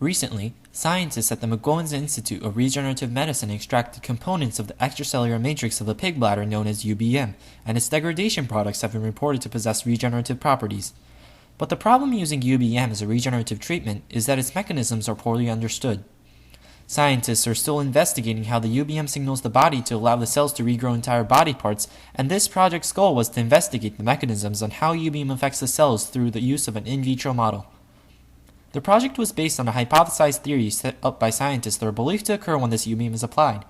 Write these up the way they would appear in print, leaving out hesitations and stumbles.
Recently, scientists at the McGowan's Institute of Regenerative Medicine extracted components of the extracellular matrix of the pig bladder known as UBM, and its degradation products have been reported to possess regenerative properties. But the problem using UBM as a regenerative treatment is that its mechanisms are poorly understood. Scientists are still investigating how the UBM signals the body to allow the cells to regrow entire body parts, and this project's goal was to investigate the mechanisms on how UBM affects the cells through the use of an in vitro model. The project was based on a hypothesized theory set up by scientists that are believed to occur when this UBM is applied.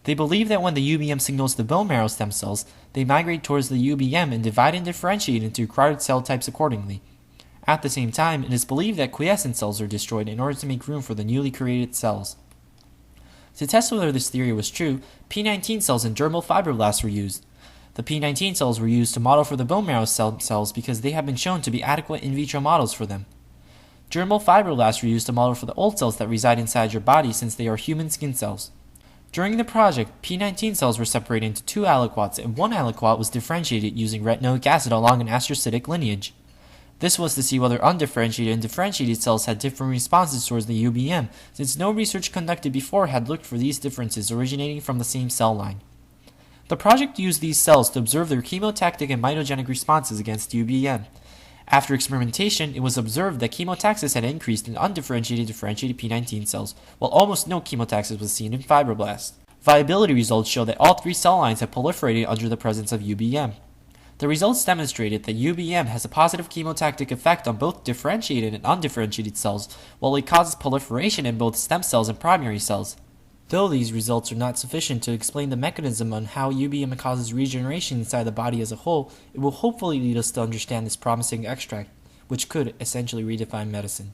They believe that when the UBM signals the bone marrow stem cells, they migrate towards the UBM and divide and differentiate into required cell types accordingly. At the same time, it is believed that quiescent cells are destroyed in order to make room for the newly created cells. To test whether this theory was true, P19 cells and dermal fibroblasts were used. The P19 cells were used to model for the bone marrow cells because they have been shown to be adequate in vitro models for them. Dermal fibroblasts were used to model for the old cells that reside inside your body since they are human skin cells. During the project, P19 cells were separated into two aliquots, and one aliquot was differentiated using retinoic acid along an astrocytic lineage. This was to see whether undifferentiated and differentiated cells had different responses towards the UBM, since no research conducted before had looked for these differences originating from the same cell line. The project used these cells to observe their chemotactic and mitogenic responses against UBM. After experimentation, it was observed that chemotaxis had increased in undifferentiated differentiated P19 cells, while almost no chemotaxis was seen in fibroblasts. Viability results show that all three cell lines have proliferated under the presence of UBM. The results demonstrated that UBM has a positive chemotactic effect on both differentiated and undifferentiated cells, while it causes proliferation in both stem cells and primary cells. Though these results are not sufficient to explain the mechanism on how UBM causes regeneration inside the body as a whole, it will hopefully lead us to understand this promising extract, which could essentially redefine medicine.